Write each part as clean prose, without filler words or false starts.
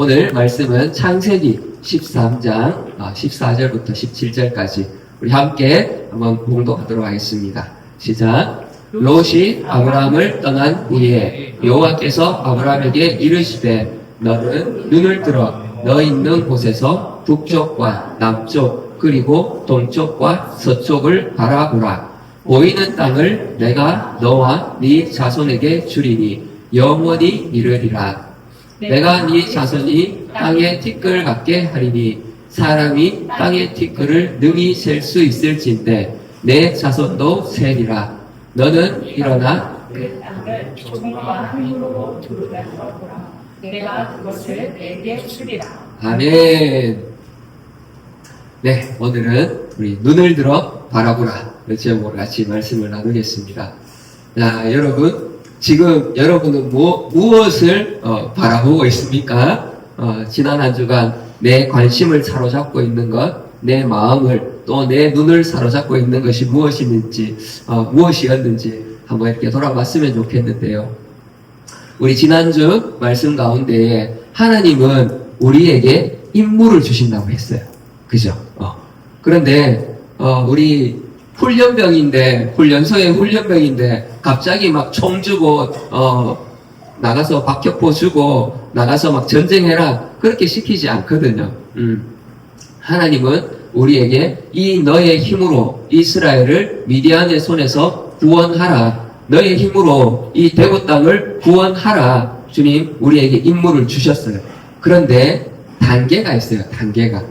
오늘 말씀은 창세기 13장 14절부터 17절까지 우리 함께 한번 봉독하도록 하겠습니다. 시작. 롯이 아브라함을 떠난 후에 여호와께서 아브라함에게 이르시되 너는 눈을 들어 너 있는 곳에서 북쪽과 남쪽 그리고 동쪽과 서쪽을 바라보라. 보이는 땅을 내가 너와 네 자손에게 주리니 영원히 이르리라. 내가 네 자손이 땅의 티끌 같게 하리니 사람이 땅의 티끌을 능히 셀 수 있을진데 내 자손도 세리라. 너는 일어나 그 땅을 조금과 힘으로 두루다니라. 내가 그것을 내게 주리라. 아멘. 네, 오늘은 우리 눈을 들어 바라보라 제목으로 같이 말씀을 나누겠습니다. 자, 여러분 지금 여러분은 무엇을 바라보고 있습니까? 지난 한 주간 내 관심을 사로잡고 있는 것, 내 마음을 또 내 눈을 사로잡고 있는 것이 무엇이었는지 한번 이렇게 돌아봤으면 좋겠는데요. 우리 지난주 말씀 가운데에 하나님은 우리에게 임무를 주신다고 했어요. 그죠? 그런데 우리 훈련소의 훈련병인데 갑자기 막 총 주고 나가서 박격포 주고 나가서 막 전쟁해라 그렇게 시키지 않거든요. 하나님은 우리에게 이 너의 힘으로 이스라엘을 미디안의 손에서 구원하라. 너의 힘으로 이 대구 땅을 구원하라. 주님 우리에게 임무를 주셨어요. 그런데 단계가 있어요. 단계가.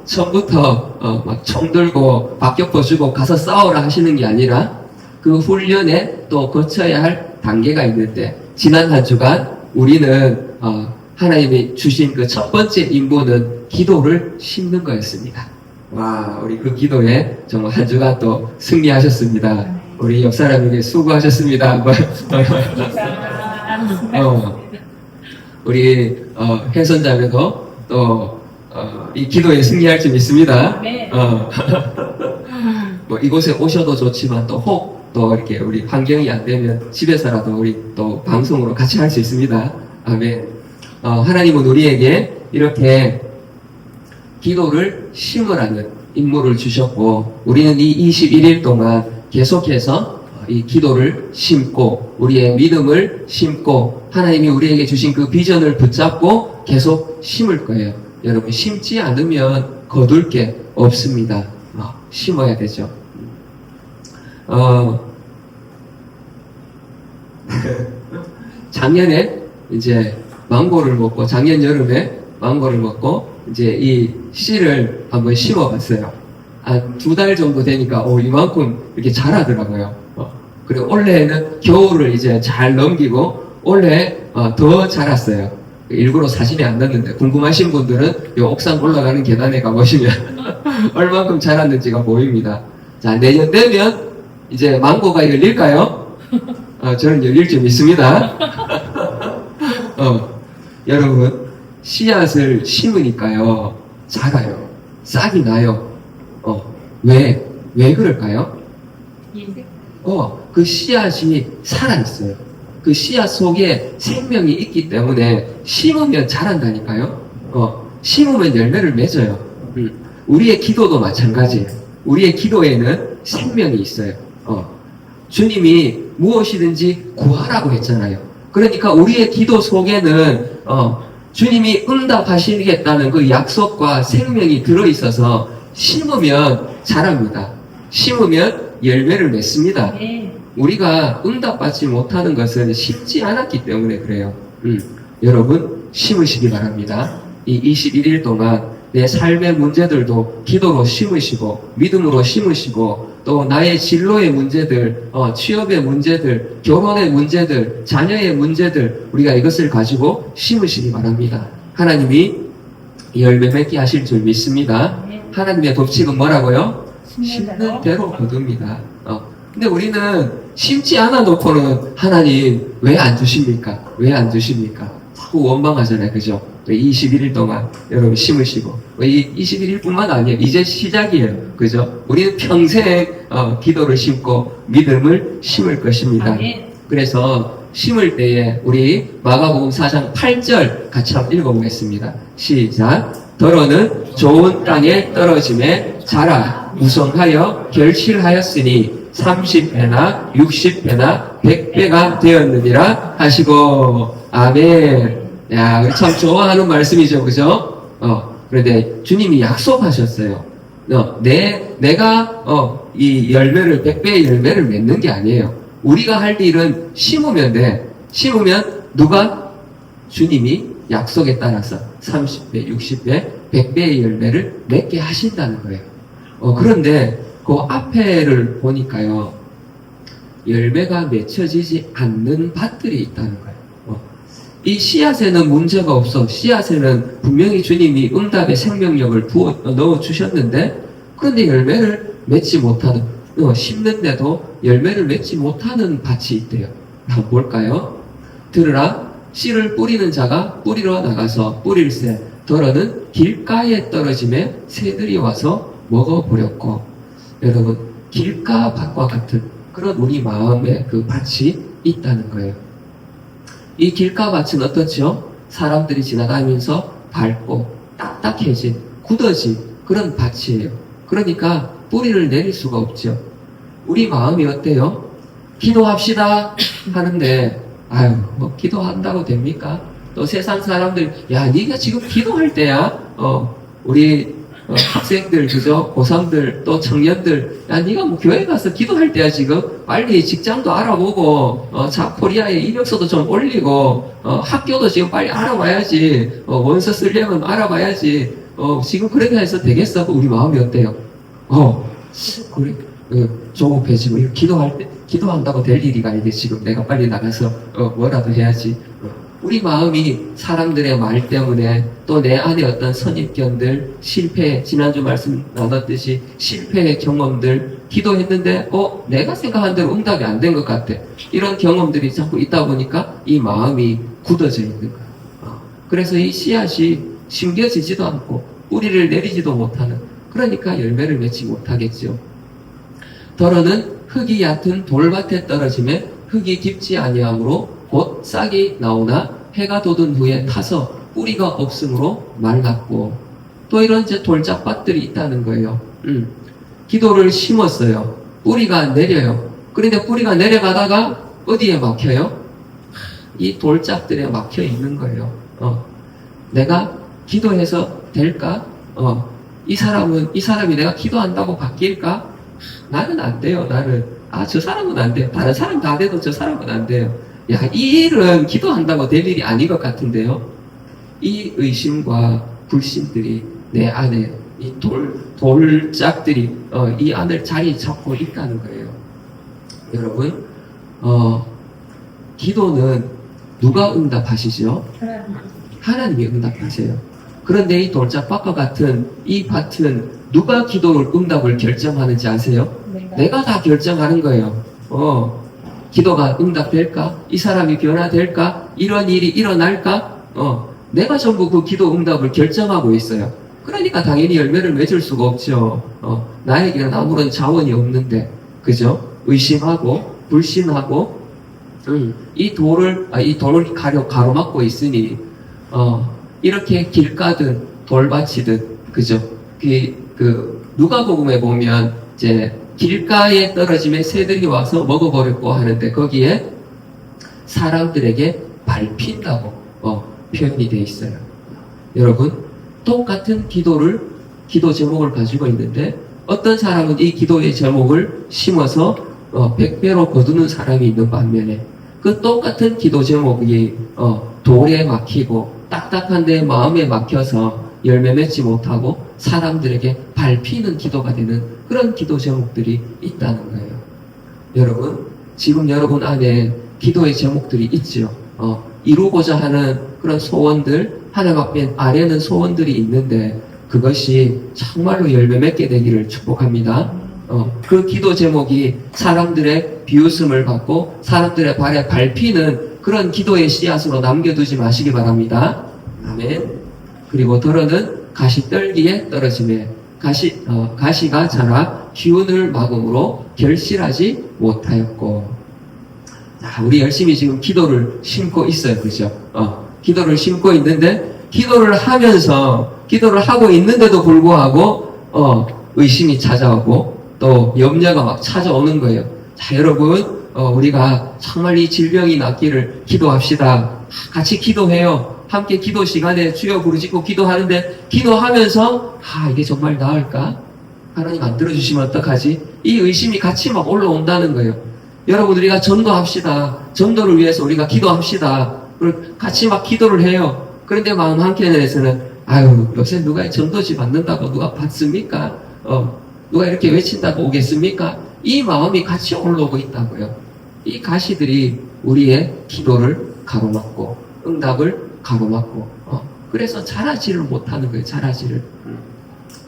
처음부터 막 총 들고 박격포 주고 가서 싸우라 하시는 게 아니라 그 훈련에 또 거쳐야 할 단계가 있는데 지난 한 주간 우리는 하나님이 주신 그 첫 번째 임무는 기도를 심는 거였습니다. 와, 우리 그 기도에 정말 한 주간 또 승리하셨습니다. 우리 옆 사람에게 수고하셨습니다. 우리 혜선자매도 또 이 기도에 승리할 줄 믿습니다. 네. 뭐 이곳에 오셔도 좋지만 또 이렇게 우리 환경이 안 되면 집에서라도 우리 또 방송으로 같이 할 수 있습니다. 아멘. 하나님은 우리에게 이렇게 기도를 심으라는 임무를 주셨고 우리는 이 21일 동안 계속해서 이 기도를 심고 우리의 믿음을 심고 하나님이 우리에게 주신 그 비전을 붙잡고 계속 심을 거예요. 여러분 심지 않으면 거둘 게 없습니다. 심어야 되죠. 작년에 이제 망고를 먹고 작년 여름에 망고를 먹고 이제 이 씨를 한번 심어봤어요. 한 2달 정도 되니까 이만큼 이렇게 자라더라고요. 그리고 올해는 겨울을 이제 잘 넘기고 올해 더 자랐어요. 일부러 사진에 안 넣었는데 궁금하신 분들은 이 옥상 올라가는 계단에 가보시면 얼만큼 자랐는지가 보입니다. 자, 내년 되면 이제 망고가 열릴까요? 저는 열릴 줄 믿습니다. 여러분 씨앗을 심으니까요 자라요. 싹이 나요. 왜 그럴까요? 그 씨앗이 살아있어요. 그 씨앗 속에 생명이 있기 때문에 심으면 자란다니까요. 심으면 열매를 맺어요. 우리의 기도도 마찬가지예요. 우리의 기도에는 생명이 있어요. 주님이 무엇이든지 구하라고 했잖아요. 그러니까 우리의 기도 속에는 주님이 응답하시겠다는 그 약속과 생명이 들어있어서 심으면 자랍니다. 심으면 열매를 맺습니다. 우리가 응답받지 못하는 것은 심지 않았기 때문에 그래요. 여러분 심으시기 바랍니다. 이 21일 동안 내 삶의 문제들도 기도로 심으시고 믿음으로 심으시고 또 나의 진로의 문제들, 취업의 문제들, 결혼의 문제들, 자녀의 문제들 우리가 이것을 가지고 심으시기 바랍니다. 하나님이 열매 맺게 하실 줄 믿습니다. 하나님의 법칙은 뭐라고요? 심는 대로 거둡니다. 근데 우리는 심지 않아 놓고는 하나님 왜 안 주십니까? 왜 안 주십니까? 자꾸 원망하잖아요. 그죠? 21일 동안 여러분 심으시고 이 21일뿐만 아니에요. 이제 시작이에요. 그죠? 우리는 평생 기도를 심고 믿음을 심을 것입니다. 그래서 심을 때에 우리 마가복음 4장 8절 같이 한번 읽어보겠습니다. 시작. 더러는 좋은 땅에 떨어짐에 자라 무성하여 결실하였으니 30배나 60배나 100배가 되었느니라 하시고. 아멘. 야, 우리 참 좋아하는 말씀이죠, 그죠? 그런데 주님이 약속하셨어요. 내가 이 열매를 100배의 열매를 맺는 게 아니에요. 우리가 할 일은 심으면 돼. 심으면 누가? 주님이 약속에 따라서 30배, 60배, 100배의 열매를 맺게 하신다는 거예요. 그런데 그 앞에를 보니까요, 열매가 맺혀지지 않는 밭들이 있다는 거예요. 이 씨앗에는 문제가 없어. 씨앗에는 분명히 주님이 응답의 생명력을 넣어 주셨는데, 그런데 열매를 맺지 못하는, 심는데도 열매를 맺지 못하는 밭이 있대요. 뭘까요? 들으라. 씨를 뿌리는 자가 뿌리러 나가서 뿌릴새. 더러는 길가에 떨어짐에 새들이 와서 먹어버렸고. 여러분, 길가 밭과 같은 그런 우리 마음의 그 밭이 있다는 거예요. 이 길가 밭은 어떻죠? 사람들이 지나다니면서 밝고 딱딱해진, 굳어진 그런 밭이에요. 그러니까 뿌리를 내릴 수가 없죠. 우리 마음이 어때요? 기도합시다 하는데, 아유, 뭐 기도한다고 됩니까? 또 세상 사람들, 야, 네가 지금 기도할 때야? 우리 학생들, 그죠? 고3들, 또 청년들, 야, 네가 뭐 교회 가서 기도할 때야, 지금? 빨리 직장도 알아보고, 코리아에 이력서도 좀 올리고, 학교도 지금 빨리 알아봐야지, 원서 쓰려면 알아봐야지, 지금 그렇게 해서 되겠어? 우리 마음이 어때요? 그래, 조급해지고, 기도한다고 될 일이 아니지, 지금 내가 빨리 나가서, 뭐라도 해야지. 우리 마음이 사람들의 말 때문에 또 내 안에 어떤 선입견들, 실패, 지난주 말씀 나눴듯이 실패의 경험들, 기도했는데, 내가 생각한 대로 응답이 안 된 것 같아. 이런 경험들이 자꾸 있다 보니까 이 마음이 굳어져 있는 거야. 그래서 이 씨앗이 심겨지지도 않고, 뿌리를 내리지도 못하는, 그러니까 열매를 맺지 못하겠죠. 더러는 흙이 얕은 돌밭에 떨어짐에 흙이 깊지 아니하므로 곧 싹이 나오나 해가 돋은 후에 타서 뿌리가 없으므로 말랐고. 또 이런 이제 돌짝밭들이 있다는 거예요. 기도를 심었어요. 뿌리가 내려요. 그런데 뿌리가 내려가다가 어디에 막혀요? 이 돌짝들에 막혀 있는 거예요. 내가 기도해서 될까? 이 사람이 내가 기도한다고 바뀔까? 나는 안 돼요. 저 사람은 안 돼요. 다른 사람 다 돼도 저 사람은 안 돼요. 야, 이 일은 기도한다고 될 일이 아닌 것 같은데요. 이 의심과 불신들이 내 안에 이 돌짝들이 이 안을 자리 잡고 있다는 거예요. 여러분, 기도는 누가 응답하시죠? 하나님이 응답하세요. 그런데 이 돌짝밭과 같은 이 밭은 누가 기도를 응답을 결정하는지 아세요? 내가 다 결정하는 거예요. 기도가 응답될까? 이 사람이 변화될까? 이런 일이 일어날까? 내가 전부 그 기도 응답을 결정하고 있어요. 그러니까 당연히 열매를 맺을 수가 없죠. 나에게는 아무런 자원이 없는데, 그죠? 의심하고, 불신하고, 이 돌을 가로막고 있으니, 이렇게 길가든 돌밭이든, 그죠? 누가복음에 보면, 이제, 길가에 떨어짐에 새들이 와서 먹어버렸고 하는데 거기에 사람들에게 밟힌다고 표현이 되어 있어요. 여러분, 똑같은 기도 제목을 가지고 있는데 어떤 사람은 이 기도의 제목을 심어서 100배로 거두는 사람이 있는 반면에 그 똑같은 기도 제목이 돌에 막히고 딱딱한 내 마음에 막혀서 열매 맺지 못하고 사람들에게 밟히는 기도가 되는 그런 기도 제목들이 있다는 거예요. 여러분, 지금 여러분 안에 기도의 제목들이 있죠. 이루고자 하는 그런 소원들, 하나님 앞에 아래는 소원들이 있는데 그것이 정말로 열매 맺게 되기를 축복합니다. 그 기도 제목이 사람들의 비웃음을 받고 사람들의 발에 밟히는 그런 기도의 씨앗으로 남겨두지 마시기 바랍니다. 아멘. 그리고 더러는 가시떨기에 떨어짐에 가시가 자라 기운을 막음으로 결실하지 못하였고. 자, 우리 열심히 지금 기도를 심고 있어요. 그죠? 기도를 심고 있는데, 기도를 하고 있는데도 불구하고, 의심이 찾아오고, 또 염려가 막 찾아오는 거예요. 자, 여러분, 우리가 정말 이 질병이 낫기를 기도합시다. 같이 기도해요. 함께 기도 시간에 주여 부르짖고 기도하는데, 기도하면서, 이게 정말 나을까? 하나님 안 들어주시면 어떡하지? 이 의심이 같이 막 올라온다는 거예요. 여러분, 우리가 전도합시다. 전도를 위해서 우리가 기도합시다. 그리고 같이 막 기도를 해요. 그런데 마음 한켠에서는, 요새 누가 전도지 받는다고 누가 받습니까? 누가 이렇게 외친다고 오겠습니까? 이 마음이 같이 올라오고 있다고요. 이 가시들이 우리의 기도를 가로막고, 응답을 가로막고, 그래서 자라지를 못하는 거예요. 자라지를.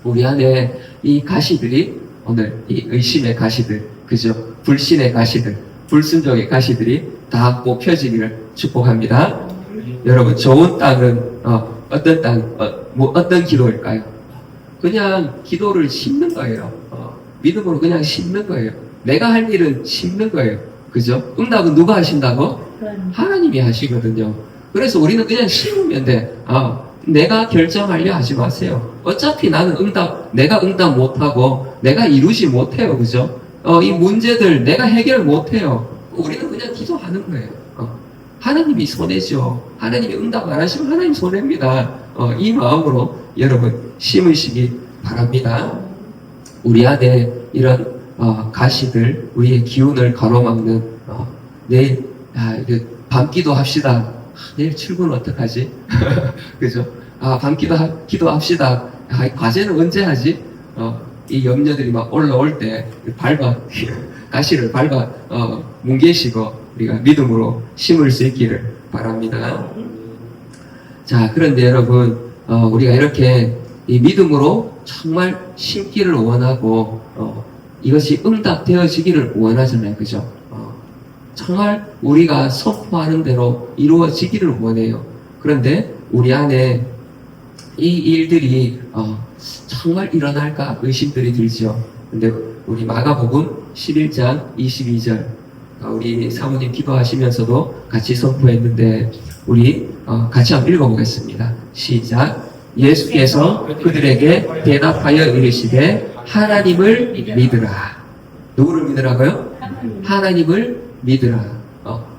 우리 안에 이 가시들이, 오늘 이 의심의 가시들, 그죠? 불신의 가시들, 불순종의 가시들이 다 뽑혀지기를 축복합니다. 여러분, 좋은 땅은 어떤 땅, 어떤 기도일까요? 그냥 기도를 심는 거예요. 믿음으로 그냥 심는 거예요. 내가 할 일은 심는 거예요. 그죠? 응답은 누가 하신다고? 하나님이 하시거든요. 그래서 우리는 그냥 심으면 돼. 내가 결정하려 하지 마세요. 어차피 나는 내가 응답 못하고, 내가 이루지 못해요. 그죠? 이 문제들 내가 해결 못해요. 우리는 그냥 기도하는 거예요. 하나님이 손해죠. 하나님이 응답 안 하시면 하나님 손해입니다. 이 마음으로 여러분 심으시기 바랍니다. 우리 안에 이런 가시들, 우리의 기운을 가로막는 내일 밤기도 합시다. 내일 출근 어떡하지? 그죠? 기도합시다. 과제는 언제 하지? 이 염려들이 막 올라올 때 가시를 뭉개시고 우리가 믿음으로 심을 수 있기를 바랍니다. 자, 그런데 여러분, 우리가 이렇게 이 믿음으로 정말 심기를 원하고, 이것이 응답되어지기를 원하잖아요. 그죠? 정말 우리가 선포하는 대로 이루어지기를 원해요. 그런데 우리 안에 이 일들이 정말 일어날까 의심들이 들죠. 근데 우리 마가복음 11장 22절 우리 사모님 기도하시면서도 같이 선포했는데 우리 같이 한번 읽어보겠습니다. 시작. 예수께서 그들에게 대답하여 이르시되 하나님을 믿으라. 누구를 믿으라고요? 하나님을 믿으라.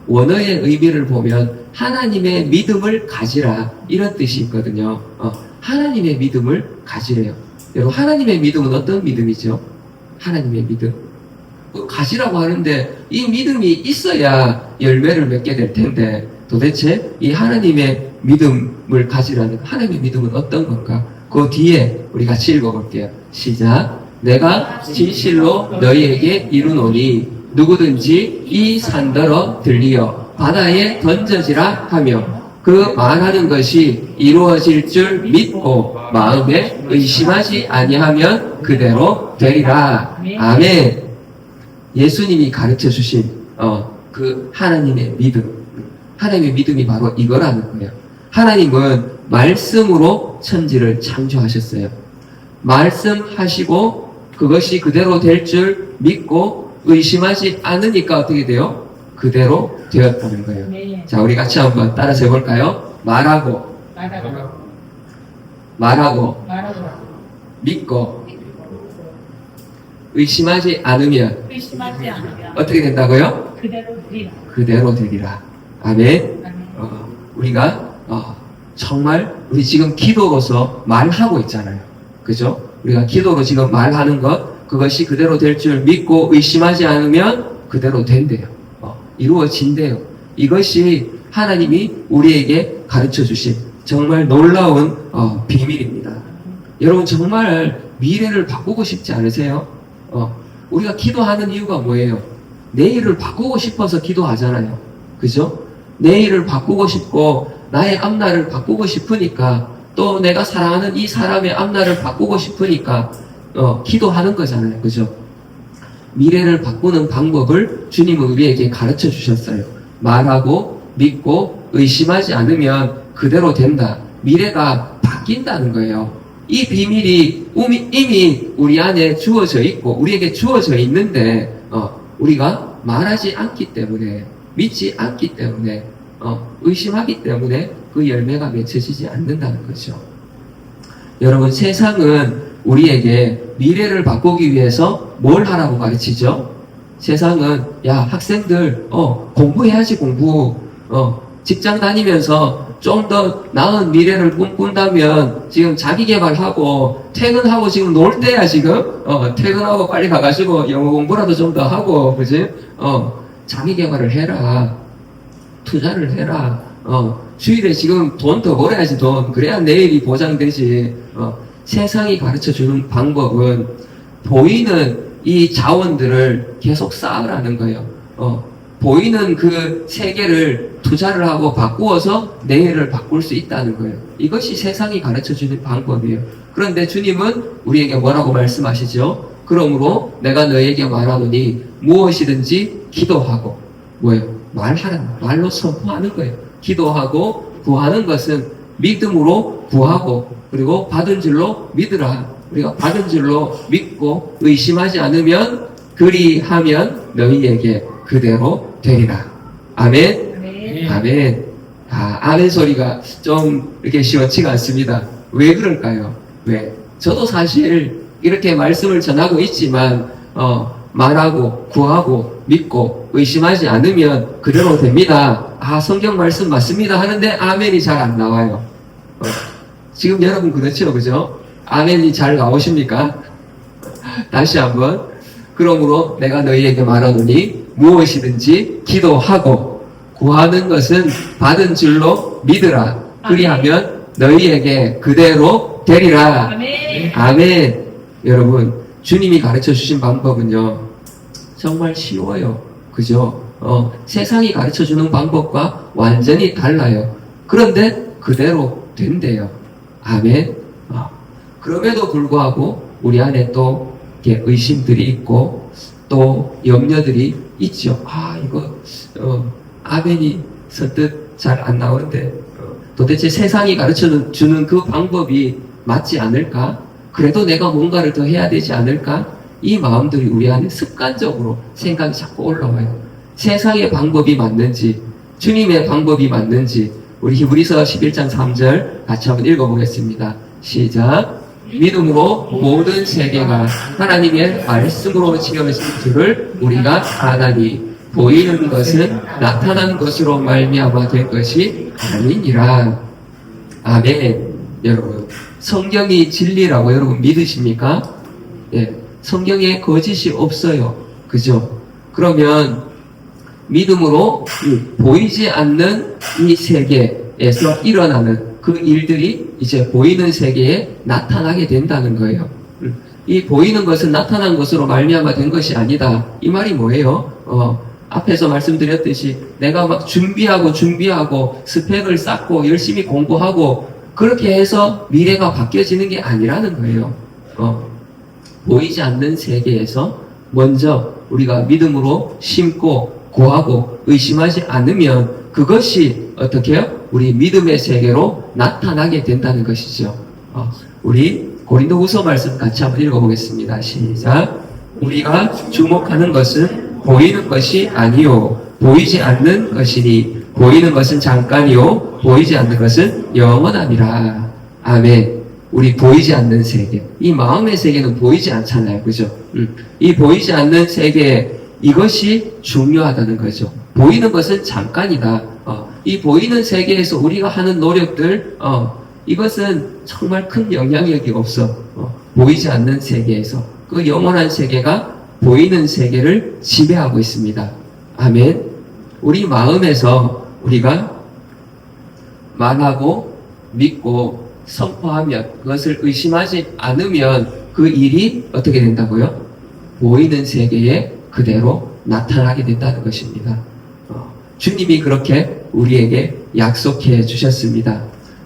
원어의 의미를 보면 하나님의 믿음을 가지라 이런 뜻이 있거든요. 하나님의 믿음을 가지래요. 여러분, 하나님의 믿음은 어떤 믿음이죠? 하나님의 믿음. 가지라고 하는데 이 믿음이 있어야 열매를 맺게 될 텐데 도대체 이 하나님의 믿음을 가지라는 하나님의 믿음은 어떤 건가? 그 뒤에 우리 같이 읽어볼게요. 시작. 내가 진실로 너희에게 이르노니 누구든지 이 산더러 들리어 바다에 던져지라 하며 그 말하는 것이 이루어질 줄 믿고 마음에 의심하지 아니하면 그대로 되리라. 아멘. 예수님이 가르쳐 주신 그 하나님의 믿음. 하나님의 믿음이 바로 이거라는 거예요. 하나님은 말씀으로 천지를 창조하셨어요. 말씀하시고 그것이 그대로 될 줄 믿고 의심하지 않으니까 어떻게 돼요? 그대로 되었다는 거예요. 네. 자, 우리 같이 한번 따라서 해볼까요? 말하고 믿고 의심하지 않으면 의심하지 않으면 어떻게 된다고요? 그대로 되리라. 아멘. 우리가 정말 우리 지금 기도로서 말하고 있잖아요. 그죠? 우리가 기도로 지금 말하는 것 그것이 그대로 될 줄 믿고 의심하지 않으면 그대로 된대요. 이루어진대요. 이것이 하나님이 우리에게 가르쳐 주신 정말 놀라운 비밀입니다. 여러분, 정말 미래를 바꾸고 싶지 않으세요? 우리가 기도하는 이유가 뭐예요? 내일을 바꾸고 싶어서 기도하잖아요. 그죠? 내일을 바꾸고 싶고 나의 앞날을 바꾸고 싶으니까 또 내가 사랑하는 이 사람의 앞날을 바꾸고 싶으니까 기도하는 거잖아요. 그죠? 미래를 바꾸는 방법을 주님은 우리에게 가르쳐 주셨어요. 말하고 믿고 의심하지 않으면 그대로 된다. 미래가 바뀐다는 거예요. 이 비밀이 이미 우리 안에 주어져 있고 우리에게 주어져 있는데 우리가 말하지 않기 때문에 믿지 않기 때문에, 의심하기 때문에 그 열매가 맺혀지지 않는다는 거죠. 여러분, 세상은 우리에게 미래를 바꾸기 위해서 뭘 하라고 가르치죠? 세상은, 야, 학생들, 공부해야지, 공부. 직장 다니면서 좀 더 나은 미래를 꿈꾼다면 지금 자기 개발하고 퇴근하고 지금 놀 때야, 지금. 퇴근하고 빨리 가가지고 영어 공부라도 좀 더 하고, 그지? 자기 개발을 해라. 투자를 해라. 주일에 지금 돈 더 벌어야지, 돈. 그래야 내일이 보장되지. 세상이 가르쳐 주는 방법은 보이는 이 자원들을 계속 쌓으라는 거예요. 보이는 그 세계를 투자를 하고 바꾸어서 내일을 바꿀 수 있다는 거예요. 이것이 세상이 가르쳐 주는 방법이에요. 그런데 주님은 우리에게 뭐라고 말씀하시죠? 그러므로 내가 너에게 말하노니 무엇이든지 기도하고, 뭐예요? 말하라. 말로 선포하는 거예요. 기도하고 구하는 것은 믿음으로 구하고, 그리고 받은 줄로 믿으라. 우리가 받은 줄로 믿고 의심하지 않으면 그리하면 너희에게 그대로 되리라. 아멘. 네. 아멘. 아멘 소리가 좀 이렇게 시원치가 않습니다. 왜 그럴까요? 왜? 저도 사실 이렇게 말씀을 전하고 있지만, 말하고, 구하고, 믿고, 의심하지 않으면 그대로 됩니다. 성경 말씀 맞습니다 하는데 아멘이 잘 안 나와요. 지금 여러분 그렇죠, 그죠? 아멘이 잘 나오십니까? 다시 한번. 그러므로 내가 너희에게 말하노니 무엇이든지 기도하고 구하는 것은 받은 줄로 믿으라. 그리하면 너희에게 그대로 되리라. 아멘. 아멘. 여러분, 주님이 가르쳐 주신 방법은요, 정말 쉬워요. 그죠? 세상이 가르쳐 주는 방법과 완전히 달라요. 그런데 그대로 된대요. 아멘. 그럼에도 불구하고 우리 안에 또 이렇게 의심들이 있고 또 염려들이 있죠. 이거 아멘이 선뜻 잘 안 나오는데 도대체 세상이 가르쳐 주는 그 방법이 맞지 않을까? 그래도 내가 뭔가를 더 해야 되지 않을까? 이 마음들이 우리 안에 습관적으로 생각이 자꾸 올라와요. 세상의 방법이 맞는지 주님의 방법이 맞는지 우리 히브리서 11장 3절 같이 한번 읽어보겠습니다. 시작. 믿음으로 모든 세계가 하나님의 말씀으로 지어진 줄을 우리가 아나니 보이는 것은 나타난 것으로 말미암아 될 것이 아니니라. 아멘. 여러분, 성경이 진리라고 여러분 믿으십니까? 예, 성경에 거짓이 없어요. 그죠? 그러면 믿음으로 보이지 않는 이 세계에서 일어나는 그 일들이 이제 보이는 세계에 나타나게 된다는 거예요. 이 보이는 것은 나타난 것으로 말미암아 된 것이 아니다. 이 말이 뭐예요? 앞에서 말씀드렸듯이 내가 막 준비하고 스펙을 쌓고 열심히 공부하고 그렇게 해서 미래가 바뀌어지는 게 아니라는 거예요. 보이지 않는 세계에서 먼저 우리가 믿음으로 심고 구하고 의심하지 않으면 그것이 어떻게 해요? 우리 믿음의 세계로 나타나게 된다는 것이죠. 우리 고린도후서 말씀 같이 한번 읽어보겠습니다. 시작. 우리가 주목하는 것은 보이는 것이 아니요 보이지 않는 것이니 보이는 것은 잠깐이요 보이지 않는 것은 영원함이라. 아멘. 우리 보이지 않는 세계, 이 마음의 세계는 보이지 않잖아요, 그죠? 이 보이지 않는 세계, 이것이 중요하다는 거죠. 보이는 것은 잠깐이다. 이 보이는 세계에서 우리가 하는 노력들, 이것은 정말 큰 영향력이 없어. 보이지 않는 세계에서 그 영원한 세계가 보이는 세계를 지배하고 있습니다. 아멘. 우리 마음에서 우리가 말하고 믿고 선포하면, 그것을 의심하지 않으면 그 일이 어떻게 된다고요? 보이는 세계에 그대로 나타나게 된다는 것입니다. 주님이 그렇게 우리에게 약속해 주셨습니다.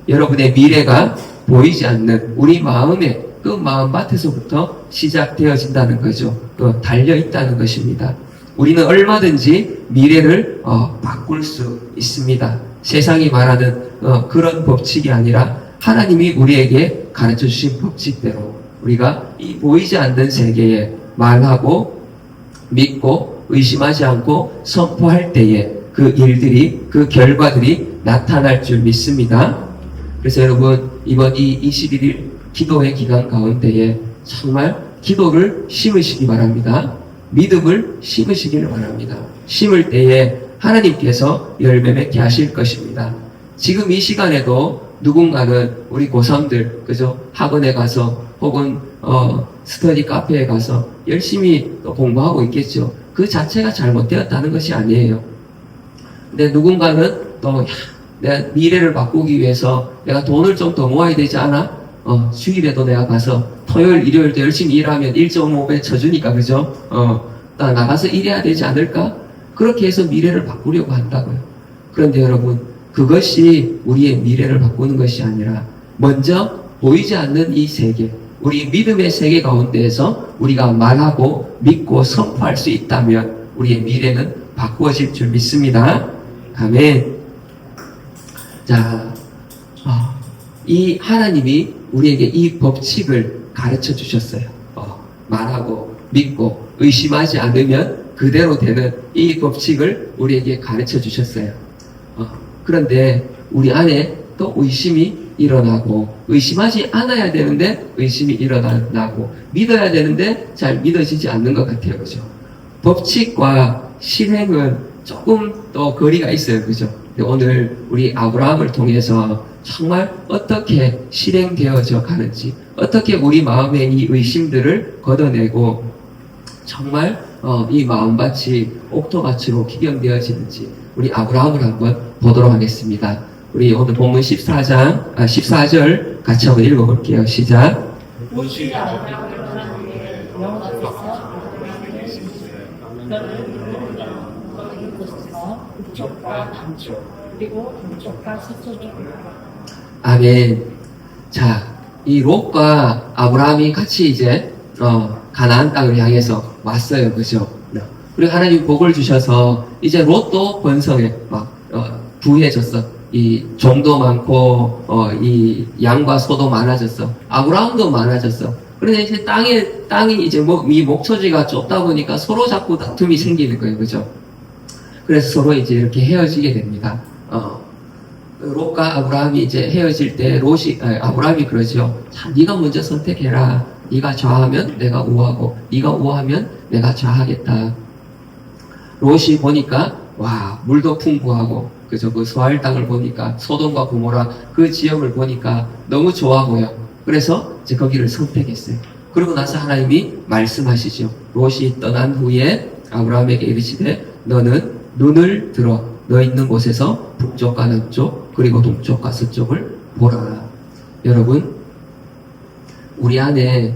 여러분의 미래가 보이지 않는 우리 마음의 그 마음밭에서부터 시작되어진다는 거죠. 또 달려있다는 것입니다. 우리는 얼마든지 미래를 바꿀 수 있습니다. 세상이 말하는 그런 법칙이 아니라 하나님이 우리에게 가르쳐 주신 법칙대로 우리가 이 보이지 않는 세계에 말하고 믿고 의심하지 않고 선포할 때에 그 일들이, 그 결과들이 나타날 줄 믿습니다. 그래서 여러분, 이번 이 21일 기도의 기간 가운데에 정말 기도를 심으시기 바랍니다. 믿음을 심으시기를 바랍니다. 심을 때에 하나님께서 열매 맺게 하실 것입니다. 지금 이 시간에도 누군가는 우리 고3들, 그죠? 학원에 가서 혹은 스터디 카페에 가서 열심히 또 공부하고 있겠죠. 그 자체가 잘못되었다는 것이 아니에요. 근데 누군가는 또 내가 미래를 바꾸기 위해서 내가 돈을 좀 더 모아야 되지 않아? 주일에도 내가 가서 토요일, 일요일도 열심히 일하면 1.5배 쳐주니까, 그죠? 나 나가서 일해야 되지 않을까? 그렇게 해서 미래를 바꾸려고 한다고요. 그런데 여러분, 그것이 우리의 미래를 바꾸는 것이 아니라 먼저 보이지 않는 이 세계, 우리 믿음의 세계 가운데에서 우리가 말하고 믿고 선포할 수 있다면 우리의 미래는 바꾸어질 줄 믿습니다. 아멘. 자, 이 하나님이 우리에게 이 법칙을 가르쳐 주셨어요. 말하고 믿고 의심하지 않으면 그대로 되는 이 법칙을 우리에게 가르쳐 주셨어요. 그런데 우리 안에 또 의심이 일어나고, 의심하지 않아야 되는데 의심이 일어나고, 믿어야 되는데 잘 믿어지지 않는 것 같아요. 그죠? 법칙과 실행은 조금 더 거리가 있어요. 그죠? 오늘 우리 아브라함을 통해서 정말 어떻게 실행되어져 가는지, 어떻게 우리 마음의 이 의심들을 걷어내고 정말 이 마음밭이 옥토밭으로 기경되어지는지 우리 아브라함을 한번 보도록 하겠습니다. 우리 오늘 본문 14절 같이 한번 읽어볼게요. 시작. 롯이 아브라함을 떠난 후에 영원하께서 너를 거기 곳에서 북쪽과 남쪽 그리고 동쪽과 서쪽에 아멘. 자, 이 롯과 아브라함이 같이 이제 가나안 땅을 향해서 왔어요. 그죠? 그리고 하나님 복을 주셔서 이제 롯도 번성해 막 부해졌어. 이 종도 많고 이 양과 소도 많아졌어. 아브라함도 많아졌어. 그런데 이제 땅이 이제 이 목초지가 좁다 보니까 서로 자꾸 다툼이 생기는 거예요. 그죠? 그래서 서로 이제 이렇게 헤어지게 됩니다. 롯과 아브라함이 이제 헤어질 때 아브라함이 그러죠. 자, 네가 먼저 선택해라. 네가 좌하면 내가 우하고, 네가 우하면 내가 좌하겠다. 롯이 보니까 와, 물도 풍부하고, 그죠? 그 소알 땅을 보니까 소돔과 고모라 그 지역을 보니까 너무 좋아 보여. 그래서 이제 거기를 선택했어요. 그러고 나서 하나님이 말씀하시죠. 롯이 떠난 후에 아브라함에게 이르시되 너는 눈을 들어 너 있는 곳에서 북쪽과 남쪽 그리고 동쪽과 서쪽을 보라. 여러분, 우리 안에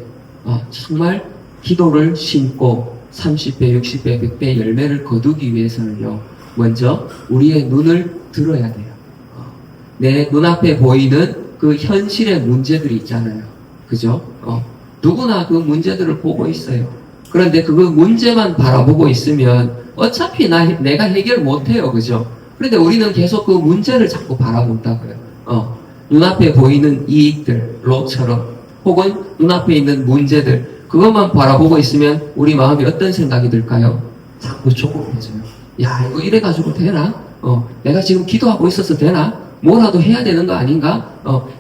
정말 기도를 심고 30배, 60배, 100배 열매를 거두기 위해서는요, 먼저 우리의 눈을 들어야 돼요. 내 눈앞에 보이는 그 현실의 문제들이 있잖아요. 그죠? 누구나 그 문제들을 보고 있어요. 그런데 그 문제만 바라보고 있으면 어차피 내가 해결 못해요. 그죠? 그런데 우리는 계속 그 문제를 자꾸 바라본다고요. 눈앞에 보이는 이익들, 롯처럼, 혹은 눈앞에 있는 문제들, 그것만 바라보고 있으면 우리 마음이 어떤 생각이 들까요? 자꾸 조급해져요. 야, 이거 이래가지고 되나? 내가 지금 기도하고 있어서 되나? 뭐라도 해야 되는 거 아닌가?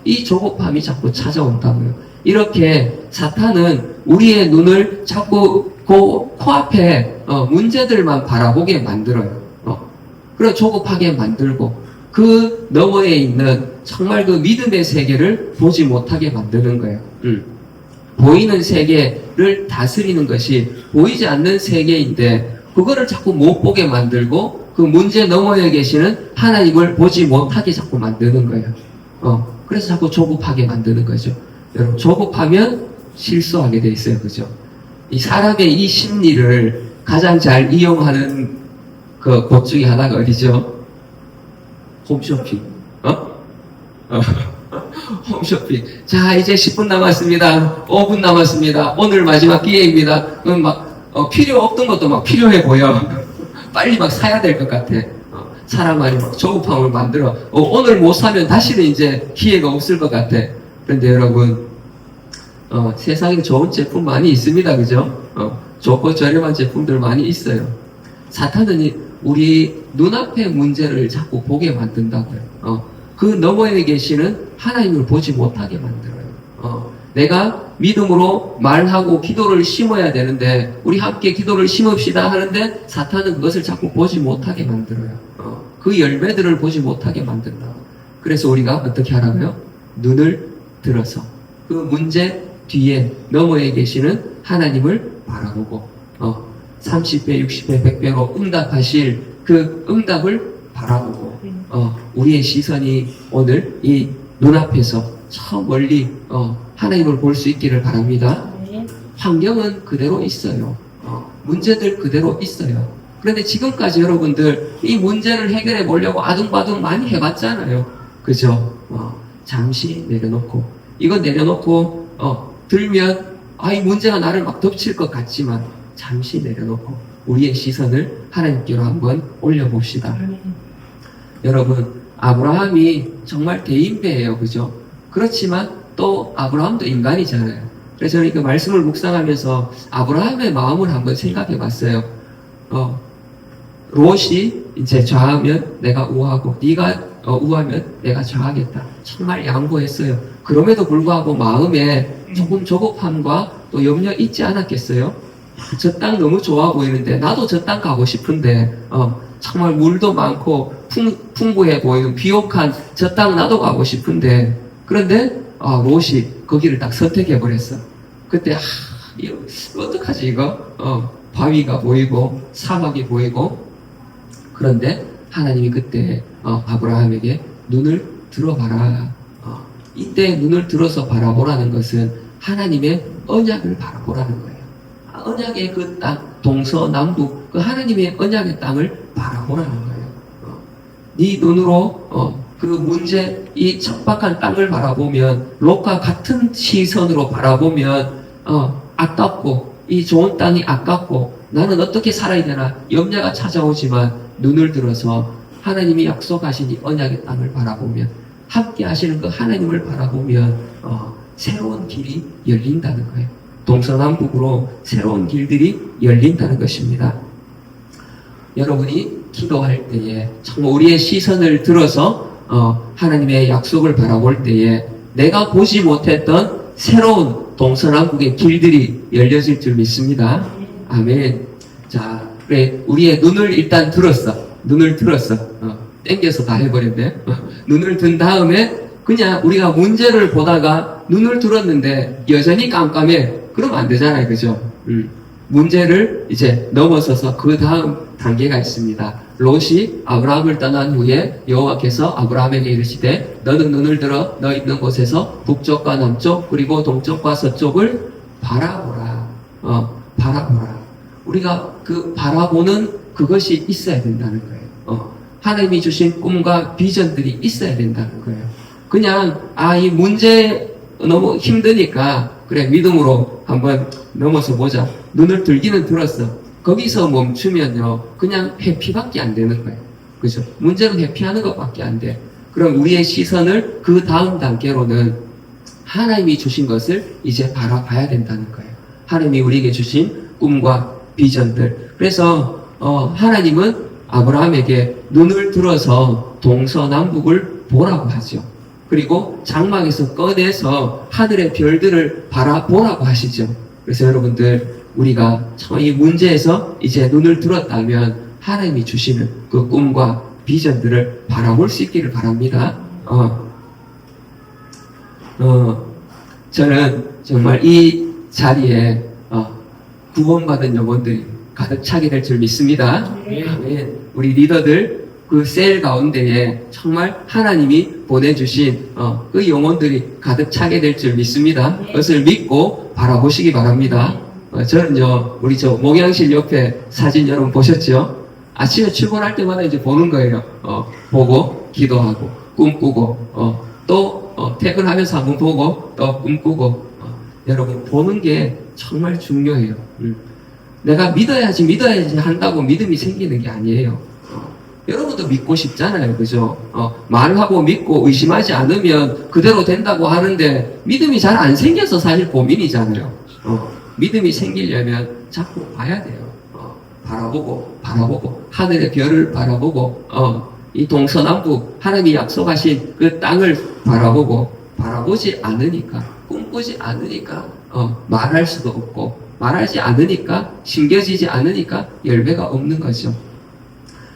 이 조급함이 자꾸 찾아온다고요. 이렇게 사탄은 우리의 눈을 자꾸 코앞에 문제들만 바라보게 만들어요. 그리고 조급하게 만들고 그 너머에 있는 정말 그 믿음의 세계를 보지 못하게 만드는 거예요. 보이는 세계를 다스리는 것이 보이지 않는 세계인데 그거를 자꾸 못 보게 만들고 그 문제 너머에 계시는 하나님을 보지 못하게 자꾸 만드는 거예요. 그래서 자꾸 조급하게 만드는 거죠. 여러분, 조급하면 실수하게 돼 있어요. 그죠? 이 사람의 이 심리를 가장 잘 이용하는 그 곳 중에 하나가 어디죠? 홈쇼핑. 홈쇼핑. 자, 이제 10분 남았습니다. 5분 남았습니다. 오늘 마지막 기회입니다. 필요 없던 것도 막 필요해 보여. 빨리 막 사야 될 것 같아. 사람만이 막 조급함을 만들어. 오늘 못 사면 다시는 이제 기회가 없을 것 같아. 그런데 여러분, 세상에 좋은 제품 많이 있습니다. 그죠? 좋고 저렴한 제품들 많이 있어요. 사탄은 우리 눈앞의 문제를 자꾸 보게 만든다고요. 그 너머에 계시는 하나님을 보지 못하게 만들어요. 내가 믿음으로 말하고 기도를 심어야 되는데 우리 함께 기도를 심읍시다 하는데 사탄은 그것을 자꾸 보지 못하게 만들어요. 그 열매들을 보지 못하게 만든다. 그래서 우리가 어떻게 하라고요? 눈을 들어서 그 문제 뒤에 너머에 계시는 하나님을 바라보고 30배, 60배, 100배로 응답하실 그 응답을 바라보고 우리의 시선이 오늘 이 눈앞에서 저 멀리 하나님을 볼 수 있기를 바랍니다. 환경은 그대로 있어요. 문제들 그대로 있어요. 그런데 지금까지 여러분들 이 문제를 해결해 보려고 아둥바둥 많이 해봤잖아요. 그죠? 잠시 내려놓고 이거 내려놓고 들면 이 문제가 나를 막 덮칠 것 같지만 잠시 내려놓고 우리의 시선을 하나님께로 한번 올려봅시다. 여러분 아브라함이 정말 대인배예요. 그죠? 그렇지만 또 아브라함도 인간이잖아요. 그래서 저는 그 말씀을 묵상하면서 아브라함의 마음을 한번 생각해 봤어요. 롯이 이제 좌하면 내가 우하고 네가 우하면 내가 좌하겠다. 정말 양보했어요. 그럼에도 불구하고 마음에 조금 조급함과 또 염려 있지 않았겠어요? 저 땅 너무 좋아 보이는데 나도 저 땅 가고 싶은데 정말 물도 많고 풍부해 보이는 비옥한 저 땅 나도 가고 싶은데 그런데 롯이 거기를 딱 선택해 버렸어. 그때 이거 어떡하지 이거? 바위가 보이고 사막이 보이고 그런데 하나님이 그때 아브라함에게 눈을 들어봐라. 이때 눈을 들어서 바라보라는 것은 하나님의 언약을 바라보라는 거예요. 언약의 그 땅, 동서남북 그 하나님의 언약의 땅을 바라보라는 거예요. 네 눈으로 그 문제, 이 척박한 땅을 바라보면 롯과 같은 시선으로 바라보면 아깝고 이 좋은 땅이 아깝고 나는 어떻게 살아야 되나 염려가 찾아오지만 눈을 들어서 하나님이 약속하신 이 언약의 땅을 바라보면 함께 하시는 그 하나님을 바라보면 새로운 길이 열린다는 거예요. 동서남북으로 새로운 길들이 열린다는 것입니다. 여러분이 기도할 때에 정말 우리의 시선을 들어서 하나님의 약속을 바라볼 때에 내가 보지 못했던 새로운 동서남북의 길들이 열려질 줄 믿습니다. 아멘. 자, 그래 우리의 눈을 일단 들었어. 눈을 들었어. 땡겨서 다 해버렸네. 눈을 든 다음에 그냥 우리가 문제를 보다가 눈을 들었는데 여전히 깜깜해. 그러면 안 되잖아요. 그죠? 문제를 이제 넘어서서 그 다음 단계가 있습니다. 롯이 아브라함을 떠난 후에 여호와께서 아브라함에게 이르시되 너는 눈을 들어 너 있는 곳에서 북쪽과 남쪽 그리고 동쪽과 서쪽을 바라보라. 바라보라. 우리가 그 바라보는 그것이 있어야 된다는 거예요. 하나님이 주신 꿈과 비전들이 있어야 된다는 거예요. 그냥 이 문제 너무 힘드니까 그래 믿음으로 한번 넘어서 보자. 눈을 들기는 들었어. 거기서 멈추면요 그냥 회피밖에 안 되는 거예요. 그죠? 문제는 회피하는 것밖에 안 돼. 그럼 우리의 시선을 그 다음 단계로는 하나님이 주신 것을 이제 바라봐야 된다는 거예요. 하나님이 우리에게 주신 꿈과 비전들. 그래서 하나님은 아브라함에게 눈을 들어서 동서남북을 보라고 하죠. 그리고 장막에서 꺼내서 하늘의 별들을 바라보라고 하시죠. 그래서 여러분들 우리가 이 문제에서 이제 눈을 들었다면 하나님이 주시는 그 꿈과 비전들을 바라볼 수 있기를 바랍니다. 저는 정말 이 자리에 구원받은 영혼들이 가득 차게 될 줄 믿습니다. 아멘. 우리 리더들 그 셀 가운데에 정말 하나님이 보내주신 그 영혼들이 가득 차게 될 줄 믿습니다. 그것을 믿고 바라보시기 바랍니다. 저는요 우리 저 목양실 옆에 사진 여러분 보셨죠? 아침에 출근할 때마다 이제 보는 거예요. 보고 기도하고 꿈꾸고 또 퇴근하면서 한번 보고 또 꿈꾸고 여러분 보는 게 정말 중요해요. 내가 믿어야지 한다고 믿음이 생기는 게 아니에요. 여러분도 믿고 싶잖아요. 그죠? 말하고 믿고 의심하지 않으면 그대로 된다고 하는데 믿음이 잘 안 생겨서 사실 고민이잖아요. 믿음이 생기려면 자꾸 봐야 돼요. 바라보고 하늘의 별을 바라보고 이 동서남북 하나님이 약속하신 그 땅을 바라보지 않으니까, 꿈꾸지 않으니까 말할 수도 없고, 말하지 않으니까, 심겨지지 않으니까 열매가 없는 거죠.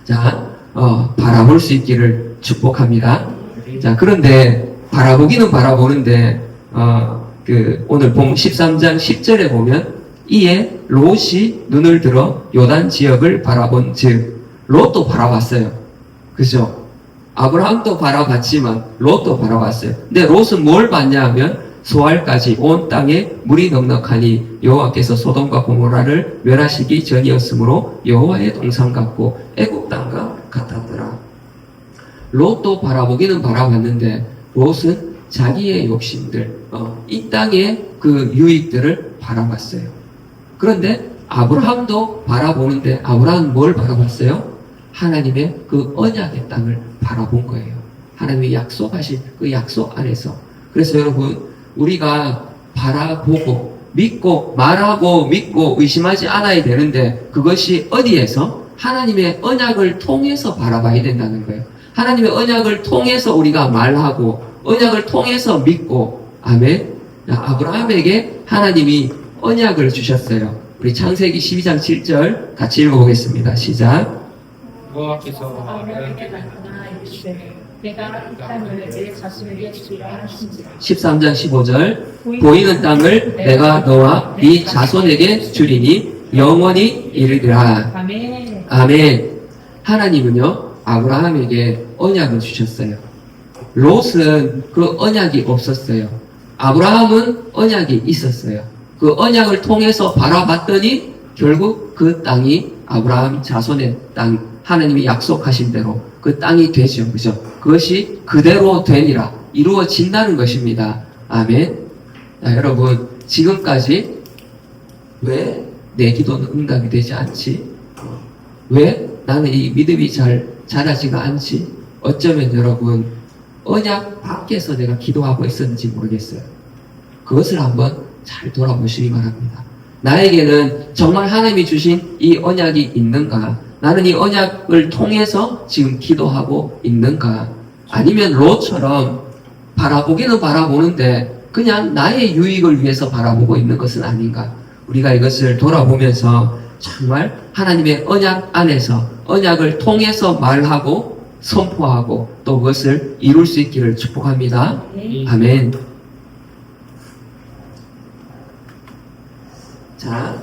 자, 바라볼 수 있기를 축복합니다. 자, 그런데 바라보기는 바라보는데 오늘 본 13장 10절에 보면 이에 롯이 눈을 들어 요단 지역을 바라본 즉, 롯도 바라봤어요. 그죠? 아브라함도 바라봤지만 롯도 바라봤어요. 근데 롯은 뭘 봤냐 하면 소알까지 온 땅에 물이 넉넉하니 여호와께서 소돔과 고모라를 멸하시기 전이었으므로 여호와의 동산 같고 애국 땅과 같았더라. 롯도 바라보기는 바라봤는데 롯은 자기의 욕심들, 이 땅의 그 유익들을 바라봤어요. 그런데 아브라함도 바라보는데 아브라함은 뭘 바라봤어요? 하나님의 그 언약의 땅을 바라본 거예요. 하나님이 약속하신 그 약속 안에서. 그래서 여러분, 우리가 바라보고 믿고 말하고 믿고 의심하지 않아야 되는데 그것이 어디에서? 하나님의 언약을 통해서 바라봐야 된다는 거예요. 하나님의 언약을 통해서 우리가 말하고 언약을 통해서 믿고, 아멘. 아브라함에게 하나님이 언약을 주셨어요. 우리 창세기 12장 7절 같이 읽어보겠습니다. 시작. 여호와께서 아브라함에게 나타나 이르시되 내가 이 땅을 내 자손에게 주리라 하신지라. 13장 15절 보이는 땅을 내가 너와 네 자손에게 주리니 영원히 이르리라. 아멘. 아멘. 하나님은요, 아브라함에게 언약을 주셨어요. 롯은 그 언약이 없었어요. 아브라함은 언약이 있었어요. 그 언약을 통해서 바라봤더니 결국 그 땅이 아브라함 자손의 땅, 하나님이 약속하신 대로 그 땅이 되죠. 그죠? 그것이 그대로 되니라. 이루어진다는 것입니다. 아멘. 자, 여러분, 지금까지 왜 내 기도는 응답이 되지 않지? 왜 나는 이 믿음이 잘 자라지가 않지? 어쩌면 여러분, 언약 밖에서 내가 기도하고 있었는지 모르겠어요. 그것을 한번 잘 돌아보시기 바랍니다. 나에게는 정말 하나님이 주신 이 언약이 있는가? 나는 이 언약을 통해서 지금 기도하고 있는가? 아니면 롯처럼 바라보기는 바라보는데 그냥 나의 유익을 위해서 바라보고 있는 것은 아닌가? 우리가 이것을 돌아보면서 정말 하나님의 언약 안에서 언약을 통해서 말하고 선포하고 또 그것을 이룰 수 있기를 축복합니다. 아멘. 자,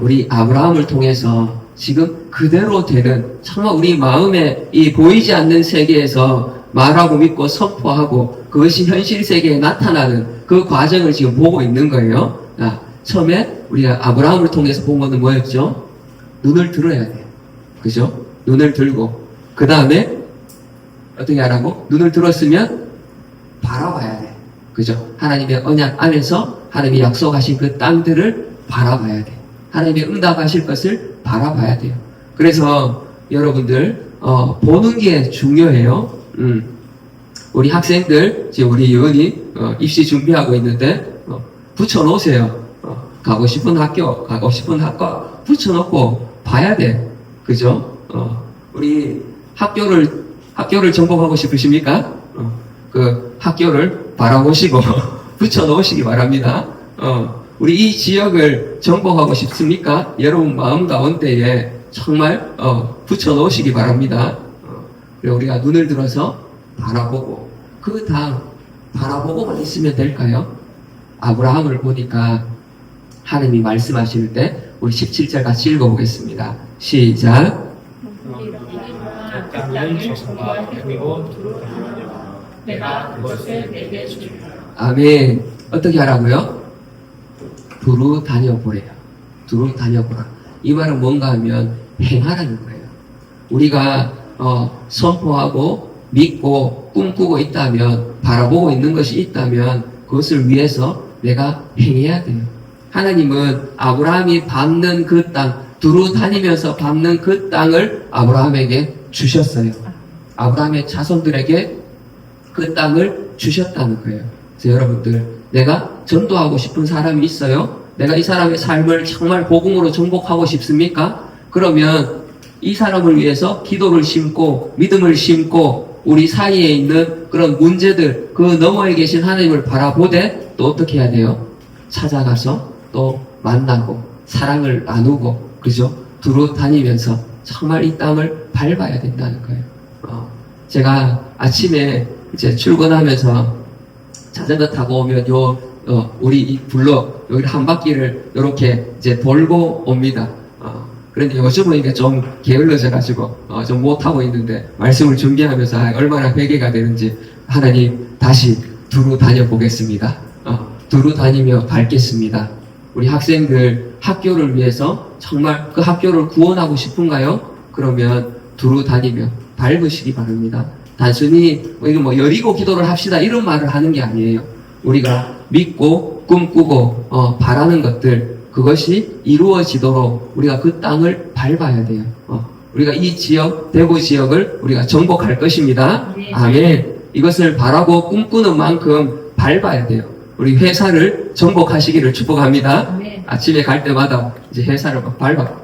우리 아브라함을 통해서 지금 그대로 되는 정말 우리 마음에 이 보이지 않는 세계에서 말하고 믿고 선포하고 그것이 현실 세계에 나타나는 그 과정을 지금 보고 있는 거예요. 처음에 우리가 아브라함을 통해서 본 것은 뭐였죠? 눈을 들어야 돼요. 그죠? 눈을 들고 그 다음에 어떻게 하라고? 눈을 들었으면 바라봐야 돼. 그죠? 하나님의 언약 안에서 하나님이 약속하신 그 땅들을 바라봐야 돼. 하나님이 응답하실 것을 바라봐야 돼요. 그래서 여러분들 보는 게 중요해요. 우리 학생들 지금 우리 예은이 입시 준비하고 있는데 붙여놓으세요. 가고 싶은 학교, 가고 싶은 학과 붙여놓고 봐야 돼. 그죠? 우리 학교를 정복하고 싶으십니까? 그 학교를 바라보시고 붙여놓으시기 바랍니다. 우리 이 지역을 정복하고 싶습니까? 여러분 마음 가운데에 정말 붙여놓으시기 바랍니다. 그리고 우리가 눈을 들어서 바라보고 그 다음 바라보고만 있으면 될까요? 아브라함을 보니까 하나님이 말씀하실 때 우리 17절 같이 읽어보겠습니다. 시작. 땅을 조성과 그리고 내가 그것을 내게 주리라. 아멘. 어떻게 하라고요? 두루 다녀보래요. 두루 다녀보라. 이 말은 뭔가 하면 행하라는 거예요. 우리가 선포하고 믿고 꿈꾸고 있다면, 바라보고 있는 것이 있다면 그것을 위해서 내가 행해야 돼요. 하나님은 아브라함이 밟는 그 땅, 두루 다니면서 밟는 그 땅을 아브라함에게 주셨어요. 아브라함의 자손들에게 그 땅을 주셨다는 거예요. 그래서 여러분들, 내가 전도하고 싶은 사람이 있어요? 내가 이 사람의 삶을 정말 복음으로 정복하고 싶습니까? 그러면 이 사람을 위해서 기도를 심고 믿음을 심고 우리 사이에 있는 그런 문제들 그 너머에 계신 하나님을 바라보되 또 어떻게 해야 돼요? 찾아가서 또 만나고 사랑을 나누고 그죠? 두루 다니면서 정말 이 땅을 밟아야 된다는 거예요. 제가 아침에 이제 출근하면서 자전거 타고 오면 우리 이 블록 여기 한 바퀴를 이렇게 이제 돌고 옵니다. 그런데 요즘은 이게 좀 게을러져가지고 좀 못하고 있는데 말씀을 준비하면서 얼마나 회개가 되는지 하나님 다시 두루 다녀보겠습니다. 두루 다니며 밟겠습니다. 우리 학생들 학교를 위해서 정말 그 학교를 구원하고 싶은가요? 그러면 두루 다니며 밟으시기 바랍니다. 단순히 이거 뭐 여리고 기도를 합시다 이런 말을 하는 게 아니에요. 우리가 믿고 꿈꾸고 바라는 것들 그것이 이루어지도록 우리가 그 땅을 밟아야 돼요. 우리가 이 지역 대구 지역을 우리가 정복할 것입니다. 아멘. 이것을 바라고 꿈꾸는 만큼 밟아야 돼요. 우리 회사를 정복하시기를 축복합니다. 아침에 갈 때마다 이제 회사를 막 밟아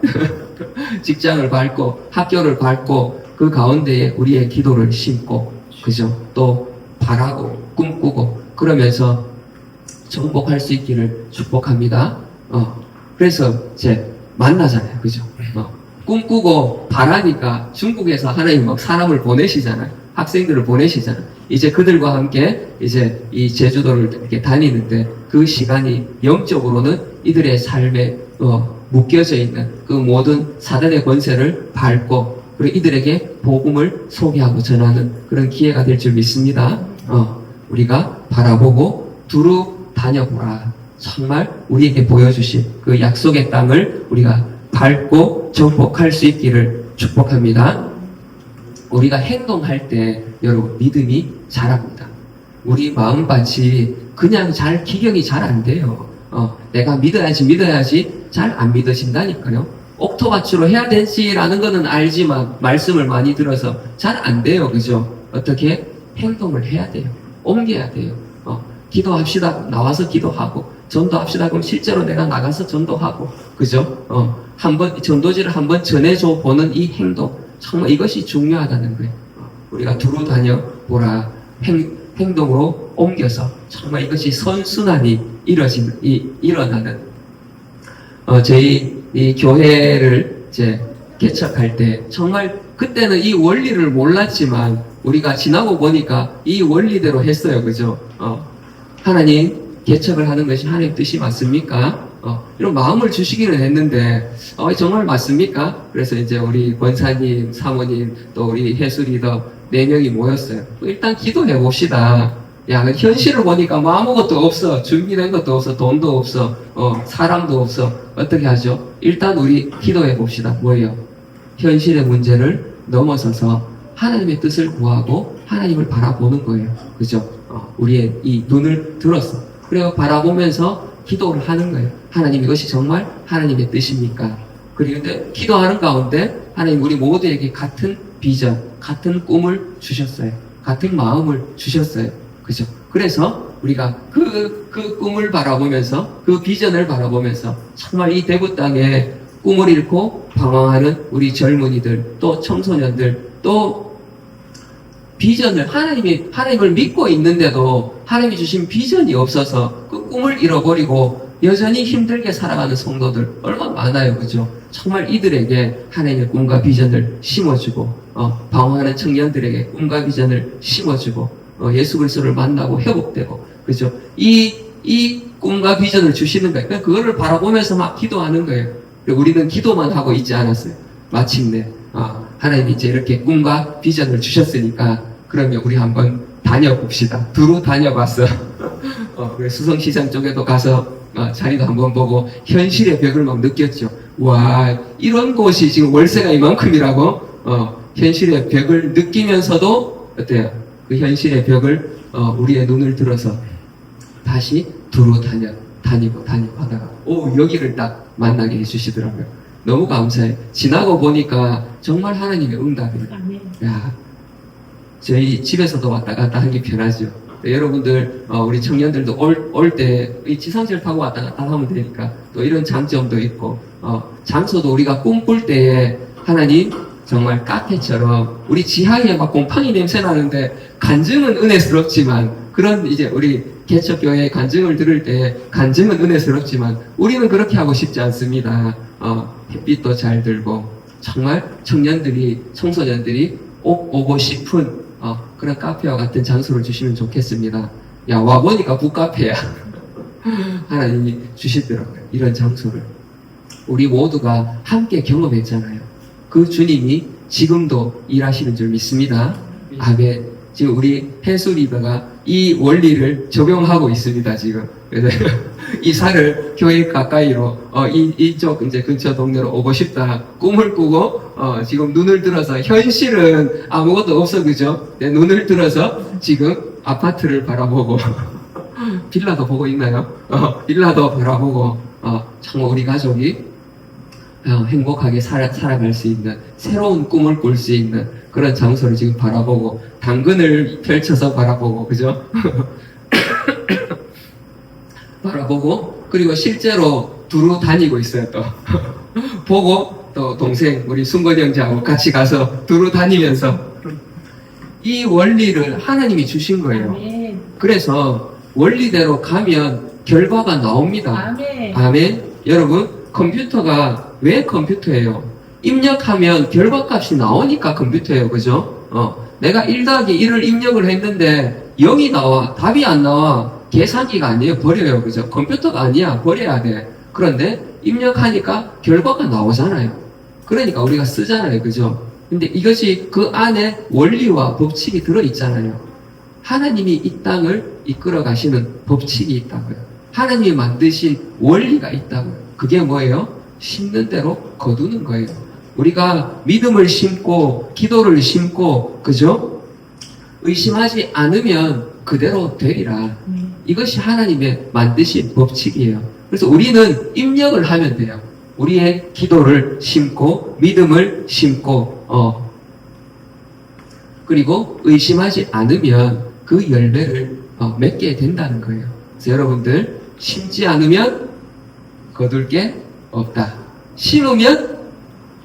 직장을 밟고 학교를 밟고 그 가운데에 우리의 기도를 심고 그죠? 또 바라고 꿈꾸고 그러면서 정복할 수 있기를 축복합니다. 그래서 이제 만나잖아요. 그죠? 꿈꾸고 바라니까 중국에서 하나님 막 사람을 보내시잖아요. 학생들을 보내시잖아요. 이제 그들과 함께 이제 이 제주도를 이렇게 다니는데 그 시간이 영적으로는 이들의 삶에 묶여져 있는 그 모든 사단의 권세를 밟고 그리고 이들에게 복음을 소개하고 전하는 그런 기회가 될 줄 믿습니다. 우리가 바라보고 두루 다녀보라. 정말 우리에게 보여주신 그 약속의 땅을 우리가 밟고 정복할 수 있기를 축복합니다. 우리가 행동할 때 여러분 믿음이 자랍니다. 우리 마음밭이 그냥 기경이 잘 안 돼요. 내가 믿어야지 잘 안 믿어진다니까요. 옥토밭으로 해야 되지라는 거는 알지만 말씀을 많이 들어서 잘 안 돼요. 그죠? 어떻게 행동을 해야 돼요. 옮겨야 돼요. 기도합시다. 나와서 기도하고 전도합시다. 그럼 실제로 내가 나가서 전도하고 그죠? 한번 전도지를 한번 전해줘 보는 이 행동 정말 이것이 중요하다는 거예요. 우리가 두루 다녀 보라. 행동으로 옮겨서 정말 이것이 선순환이 일어나는 저희 이 교회를 이제 개척할 때 정말 그때는 이 원리를 몰랐지만 우리가 지나고 보니까 이 원리대로 했어요. 그죠? 하나님 개척을 하는 것이 하나님 뜻이 맞습니까? 이런 마음을 주시기는 했는데 정말 맞습니까? 그래서 이제 우리 권사님, 사모님, 또 우리 해수리더 4명이 모였어요. 일단 기도해 봅시다. 야, 현실을 보니까 뭐 아무것도 없어. 준비된 것도 없어. 돈도 없어. 사람도 없어. 어떻게 하죠? 일단 우리 기도해 봅시다. 뭐예요? 현실의 문제를 넘어서서 하나님의 뜻을 구하고 하나님을 바라보는 거예요. 그죠? 우리의 이 눈을 들었어. 그리고 바라보면서 기도를 하는 거예요. 하나님 이것이 정말 하나님의 뜻입니까? 그런데 기도하는 가운데 하나님 우리 모두에게 같은 비전, 같은 꿈을 주셨어요. 같은 마음을 주셨어요. 그죠? 그래서 우리가 그 꿈을 바라보면서 그 비전을 바라보면서 정말 이 대구 땅에 꿈을 잃고 방황하는 우리 젊은이들 또 청소년들 또 비전을 하나님을 믿고 있는데도 하나님이 주신 비전이 없어서 그 꿈을 잃어버리고 여전히 힘들게 살아가는 성도들 얼마나 많아요. 그죠? 정말 이들에게 하나님의 꿈과 비전을 심어주고 방황하는 청년들에게 꿈과 비전을 심어주고 예수 그리스도를 만나고 회복되고 그죠? 이 꿈과 비전을 주시는 거예요. 그거를 바라보면서 막 기도하는 거예요. 우리는 기도만 하고 있지 않았어요. 마침내 하나님이 이제 이렇게 꿈과 비전을 주셨으니까 그러면 우리 한번 다녀봅시다. 두루 다녀봤어. 수성시장 쪽에도 가서 자리도 한번 보고 현실의 벽을 막 느꼈죠. 와, 이런 곳이 지금 월세가 이만큼이라고 현실의 벽을 느끼면서도 어때요? 그 현실의 벽을 우리의 눈을 들어서 다시 두루 다니고 하다가 여기를 딱 만나게 해주시더라고요. 너무 감사해요. 지나고 보니까 정말 하나님의 응답이에요. 야, 저희 집에서도 왔다 갔다 하기 편하죠. 여러분들, 우리 청년들도 올 때 이 지상철 타고 왔다 갔다 하면 되니까 또 이런 장점도 있고, 장소도 우리가 꿈꿀 때에 하나님 정말 카페처럼 우리 지하에 막 곰팡이 냄새 나는데 간증은 은혜스럽지만 그런 이제 우리 개척교회의 간증을 들을 때 간증은 은혜스럽지만 우리는 그렇게 하고 싶지 않습니다. 햇빛도 잘 들고 정말 청년들이 청소년들이 오고 싶은 그런 카페와 같은 장소를 주시면 좋겠습니다. 야, 와보니까 북카페야. 하나님이 주시더라고요. 이런 장소를. 우리 모두가 함께 경험했잖아요. 그 주님이 지금도 일하시는 줄 믿습니다. 아멘. 지금 우리 해수리더가 이 원리를 적용하고 있습니다, 지금. 그래서 이사를 교회 가까이로, 이쪽 이제 근처 동네로 오고 싶다. 꿈을 꾸고, 지금 눈을 들어서, 현실은 아무것도 없어, 그죠? 네, 눈을 들어서 지금 아파트를 바라보고, 빌라도 보고 있나요? 빌라도 바라보고, 정말 우리 가족이 행복하게 살아갈 수 있는, 새로운 꿈을 꿀 수 있는 그런 장소를 지금 바라보고, 당근을 펼쳐서 바라보고, 그죠? 바라보고, 그리고 실제로 두루 다니고 있어요, 또. 보고, 또 동생, 우리 순건 형제하고 같이 가서 두루 다니면서 이 원리를 하나님이 주신 거예요. 아멘. 그래서 원리대로 가면 결과가 나옵니다. 아멘. 아멘. 여러분, 컴퓨터가 왜 컴퓨터예요? 입력하면 결과값이 나오니까 컴퓨터예요. 그죠? 내가 1 더하기 1을 입력을 했는데 0이 나와. 답이 안 나와. 계산기가 아니에요. 버려요. 그죠? 컴퓨터가 아니야. 버려야 돼. 그런데 입력하니까 결과가 나오잖아요. 그러니까 우리가 쓰잖아요. 그죠? 근데 이것이 그 안에 원리와 법칙이 들어있잖아요. 하나님이 이 땅을 이끌어 가시는 법칙이 있다고요. 하나님이 만드신 원리가 있다고요. 그게 뭐예요? 심는 대로 거두는 거예요. 우리가 믿음을 심고 기도를 심고 그죠? 의심하지 않으면 그대로 되리라. 이것이 하나님의 만드신 법칙이에요. 그래서 우리는 입력을 하면 돼요. 우리의 기도를 심고 믿음을 심고 그리고 의심하지 않으면 그 열매를 맺게 된다는 거예요. 그래서 여러분들 심지 않으면 거둘 게 없다. 심으면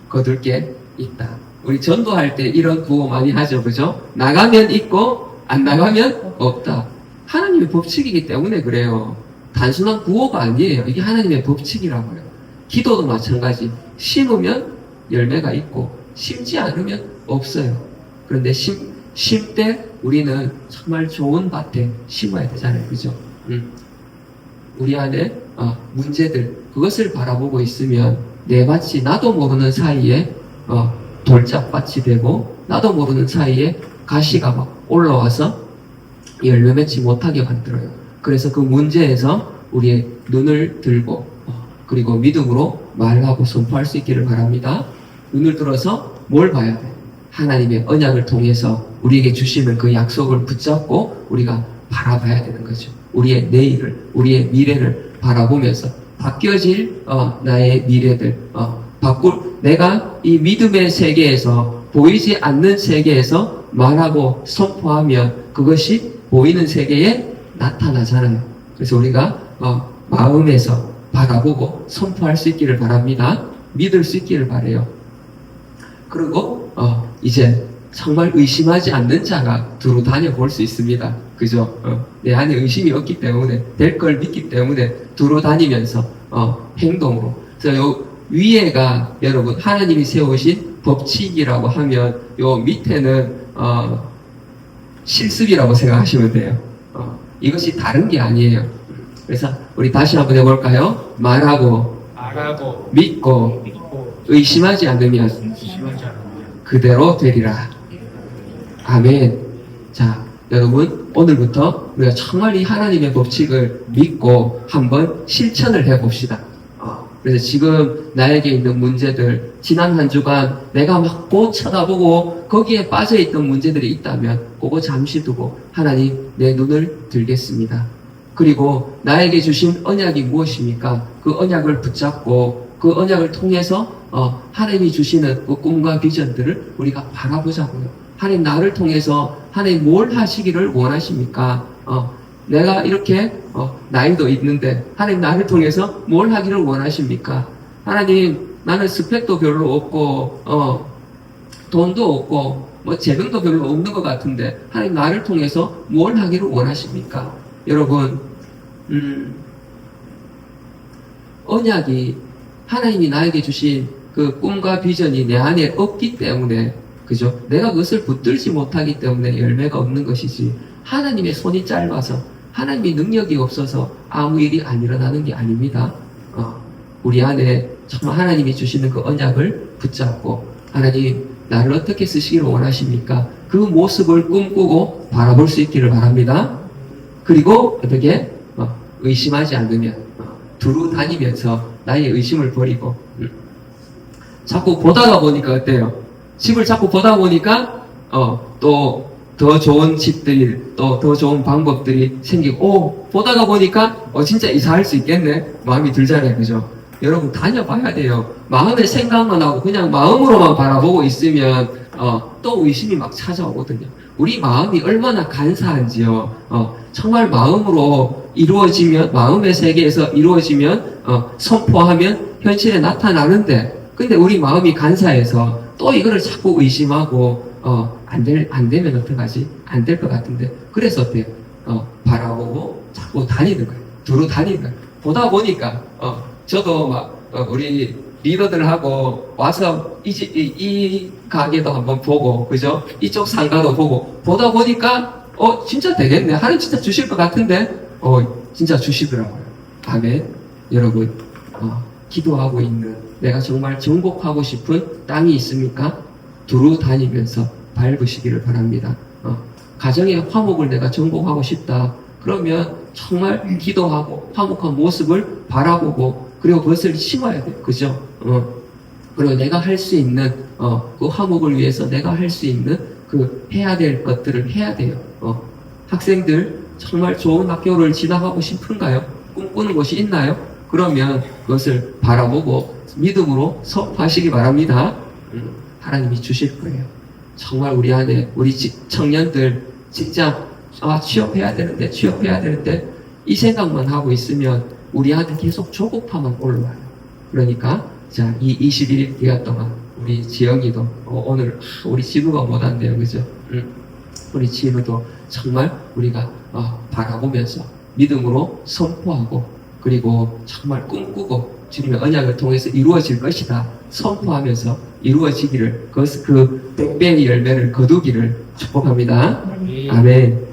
거둘 게 있다. 우리 전도할 때 이런 구호 많이 하죠. 그죠? 나가면 있고 안 나가면 없다. 하나님의 법칙이기 때문에 그래요. 단순한 구호가 아니에요. 이게 하나님의 법칙이라고요. 기도도 마찬가지. 심으면 열매가 있고 심지 않으면 없어요. 그런데 심 때 우리는 정말 좋은 밭에 심어야 되잖아요. 그죠? 우리 안에 문제들 그것을 바라보고 있으면 내 밭이 나도 모르는 사이에 돌짝밭이 되고 나도 모르는 사이에 가시가 막 올라와서 열매 맺지 못하게 만들어요. 그래서 그 문제에서 우리의 눈을 들고 그리고 믿음으로 말하고 선포할 수 있기를 바랍니다. 눈을 들어서 뭘 봐야 돼? 하나님의 언약을 통해서 우리에게 주시는 그 약속을 붙잡고 우리가 바라봐야 되는 거죠. 우리의 내일을, 우리의 미래를 바라보면서 바뀌어질 나의 미래들, 내가 이 믿음의 세계에서 보이지 않는 세계에서 말하고 선포하면 그것이 보이는 세계에 나타나잖아요. 그래서 우리가 마음에서 바라보고 선포할 수 있기를 바랍니다. 믿을 수 있기를 바라요. 그리고 이제 정말 의심하지 않는 자가 두루 다녀볼 수 있습니다. 그죠? 내 안에 의심이 없기 때문에 될 걸 믿기 때문에 두루 다니면서 행동으로. 그래서 요 위에가 여러분 하나님이 세우신 법칙이라고 하면 요 밑에는 실습이라고 생각하시면 돼요. 이것이 다른 게 아니에요. 그래서 우리 다시 한번 해볼까요? 말하고 믿고 의심하지 않으면 그대로 되리라. 아멘. 자, 여러분 오늘부터 우리가 정말 이 하나님의 법칙을 믿고 한번 실천을 해봅시다. 그래서 지금 나에게 있는 문제들, 지난 한 주간 내가 막 꼭 쳐다보고 거기에 빠져있던 문제들이 있다면 그거 잠시 두고 하나님 내 눈을 들겠습니다. 그리고 나에게 주신 언약이 무엇입니까? 그 언약을 붙잡고 그 언약을 통해서 하나님이 주시는 그 꿈과 비전들을 우리가 바라보자고요. 하나님 나를 통해서 하나님 뭘 하시기를 원하십니까? 내가 이렇게 나이도 있는데 하나님 나를 통해서 뭘 하기를 원하십니까? 하나님 나는 스펙도 별로 없고 돈도 없고 뭐 재능도 별로 없는 것 같은데 하나님 나를 통해서 뭘 하기를 원하십니까? 여러분 언약이 하나님이 나에게 주신 그 꿈과 비전이 내 안에 없기 때문에 그죠? 내가 그것을 붙들지 못하기 때문에 열매가 없는 것이지 하나님의 손이 짧아서 하나님의 능력이 없어서 아무 일이 안 일어나는 게 아닙니다. 우리 안에 정말 하나님이 주시는 그 언약을 붙잡고 하나님 나를 어떻게 쓰시기를 원하십니까? 그 모습을 꿈꾸고 바라볼 수 있기를 바랍니다. 그리고 어떻게 의심하지 않으면 두루 다니면서 나의 의심을 버리고 자꾸 보다가 보니까 어때요? 집을 자꾸 보다 보니까 또 더 좋은 집들이 또 더 좋은 방법들이 생기고 보다가 보니까 진짜 이사할 수 있겠네 마음이 들잖아요. 그죠? 여러분 다녀봐야 돼요. 마음의 생각만 하고 그냥 마음으로만 바라보고 있으면 또 의심이 막 찾아오거든요. 우리 마음이 얼마나 간사한지요. 정말 마음으로 이루어지면 마음의 세계에서 이루어지면 선포하면 현실에 나타나는데 근데 우리 마음이 간사해서 또 이거를 자꾸 의심하고 안 되면 어떡하지? 안 될 것 같은데 그래서 어때요? 바라보고 자꾸 다니는 거예요. 두루 다니는 거예요. 보다 보니까 저도 막 우리 리더들하고 와서 이 가게도 한번 보고 그죠? 이쪽 상가도 보고 보다 보니까 진짜 되겠네. 하나님 진짜 주실 것 같은데 진짜 주시더라고요. 아멘. 여러분 기도하고 있는 내가 정말 정복하고 싶은 땅이 있습니까? 두루 다니면서 밟으시기를 바랍니다. 가정의 화목을 내가 정복하고 싶다. 그러면 정말 기도하고 화목한 모습을 바라보고 그리고 그것을 심어야 돼요. 그죠? 그리고 내가 할 수 있는 그 화목을 위해서 내가 할 수 있는 그 해야 될 것들을 해야 돼요. 학생들 정말 좋은 학교를 진학하고 싶은가요? 꿈꾸는 곳이 있나요? 그러면 그것을 바라보고 믿음으로 선포하시기 바랍니다. 하나님이 주실 거예요. 정말 우리 안에 우리 청년들 직장 취업해야 되는데 이 생각만 하고 있으면 우리 안에 계속 조급함만 올라와요. 그러니까 자, 이 21일 기간 동안 우리 지영이도 오늘 우리 진우가 못 왔네요. 그죠? 우리 진우도 정말 우리가 바라보면서 믿음으로 선포하고 그리고 정말 꿈꾸고 주님의 언약을 통해서 이루어질 것이다 선포하면서 이루어지기를 그 100배의 열매를 거두기를 축복합니다. 아멘.